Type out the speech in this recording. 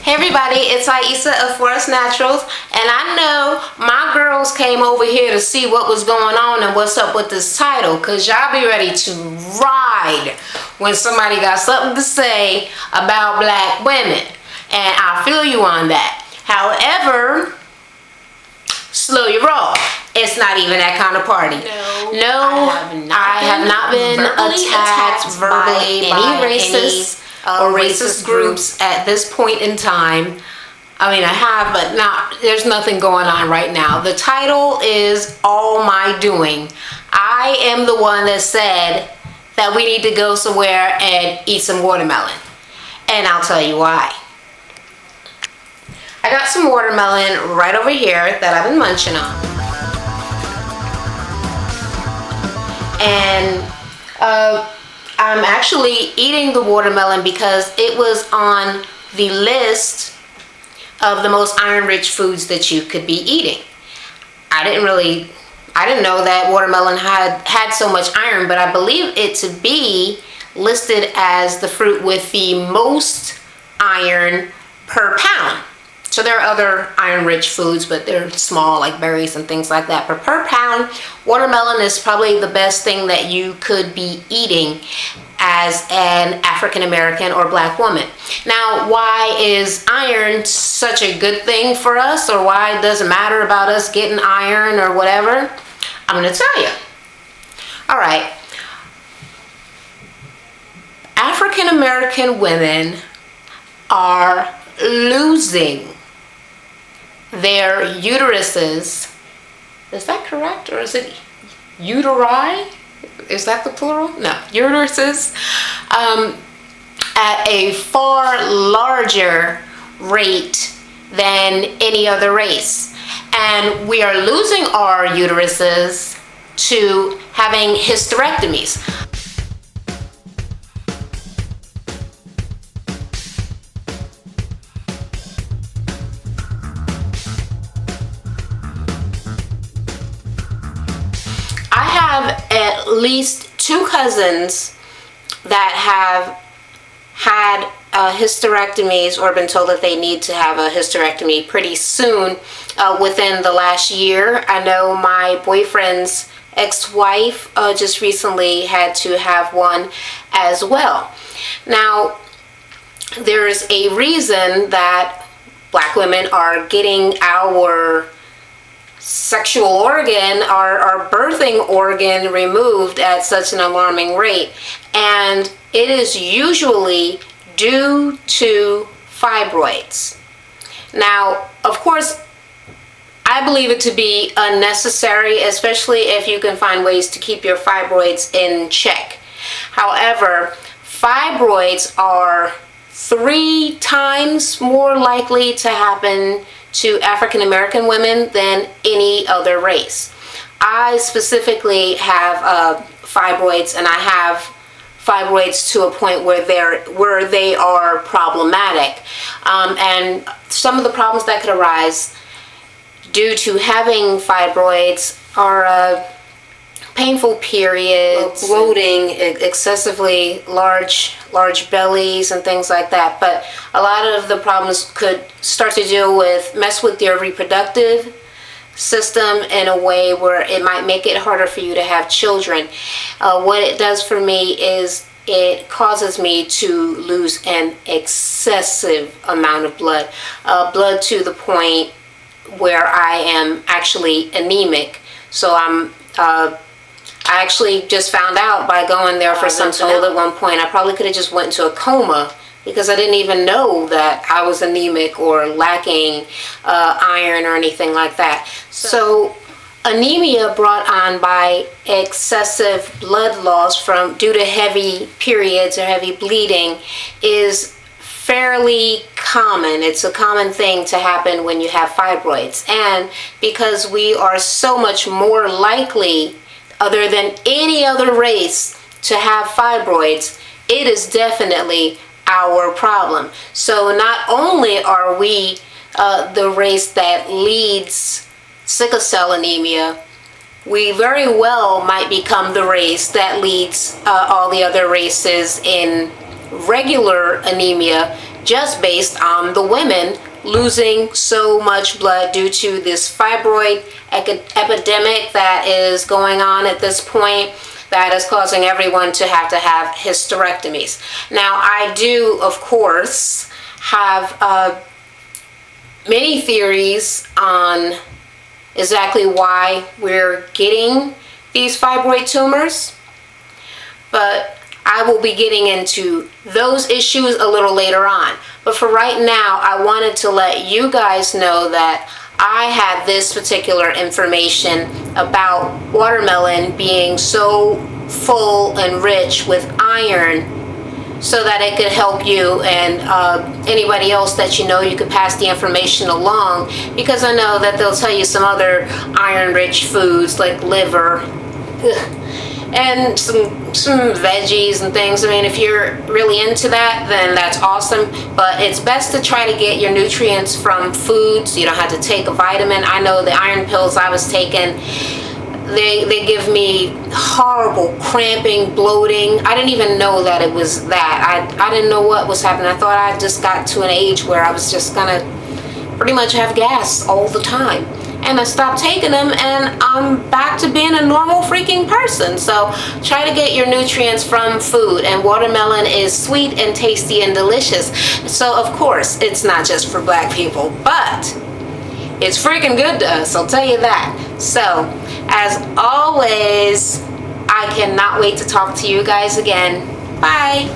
Hey everybody, it's Aisa of Forest Naturals, and I know my girls came over here to see what was going on and what's up with this title, because y'all be ready to ride when somebody got something to say about black women, and I feel you on that. However, slow your roll. It's not even that kind of party. No, I have not been attacked verbally by any racist or racist groups at this point in time. I mean, I have, but there's nothing going on right now. The title is All My Doing. I am the one that said that we need to go somewhere and eat some watermelon. And I'll tell you why. I got some watermelon right over here that I've been munching on. And I'm actually eating the watermelon because it was on the list of the most iron-rich foods that you could be eating. I didn't know that watermelon had so much iron, but I believe it to be listed as the fruit with the most iron per pound. So there are other iron-rich foods, but they're small, like berries and things like that. But per pound, watermelon is probably the best thing that you could be eating as an African-American or black woman. Now, why is iron such a good thing for us, or why it doesn't matter about us getting iron or whatever? I'm going to tell you. All right. African-American women are losing their uteruses. Is that correct, or is it uteri? Is that the plural? No, uteruses at a far larger rate than any other race. And we are losing our uteruses to having hysterectomies. I have at least 2 cousins that have had hysterectomies or been told that they need to have a hysterectomy pretty soon within the last year. I know my boyfriend's ex-wife just recently had to have one as well. Now, there is a reason that black women are getting our sexual organ, our birthing organ, removed at such an alarming rate, and it is usually due to fibroids. Now, of course, I believe it to be unnecessary, especially if you can find ways to keep your fibroids in check. However, fibroids are 3 times more likely to happen to African American women than any other race. I specifically have fibroids, and I have fibroids to a point where they are problematic. And some of the problems that could arise due to having fibroids are painful periods, bloating, excessively large bellies, and things like that. But a lot of the problems could start to mess with your reproductive system in a way where it might make it harder for you to have children. What it does for me is it causes me to lose an excessive amount of blood to the point where I am actually anemic. So I actually just found out by going there for some told at one point I probably could have just went into a coma because I didn't even know that I was anemic or lacking iron or anything like that. So anemia brought on by excessive blood loss due to heavy periods or heavy bleeding is fairly common. It's a common thing to happen when you have fibroids. And because we are so much more likely other than any other race to have fibroids, it is definitely our problem. So not only are we the race that leads sickle cell anemia, we very well might become the race that leads all the other races in regular anemia just based on the women losing so much blood due to this fibroid epidemic that is going on at this point, that is causing everyone to have hysterectomies. Now, I do, of course, have many theories on exactly why we're getting these fibroid tumors, but I will be getting into those issues a little later on. But for right now, I wanted to let you guys know that I had this particular information about watermelon being so full and rich with iron, so that it could help you and anybody else that you know, you could pass the information along, because I know that they'll tell you some other iron-rich foods like liver and some veggies and things. I mean, if you're really into that, then that's awesome, but it's best to try to get your nutrients from food, so you don't have to take a vitamin. I know the iron pills I was taking, they give me horrible cramping, bloating. I didn't even know that it was that. I didn't know what was happening. I thought I just got to an age where I was just gonna pretty much have gas all the time. And I stopped taking them, and I'm back to being a normal freaking person. So try to get your nutrients from food, and watermelon is sweet and tasty and delicious. So of course, it's not just for black people, but it's freaking good to us, I'll tell you that. So, as always, I cannot wait to talk to you guys again. Bye.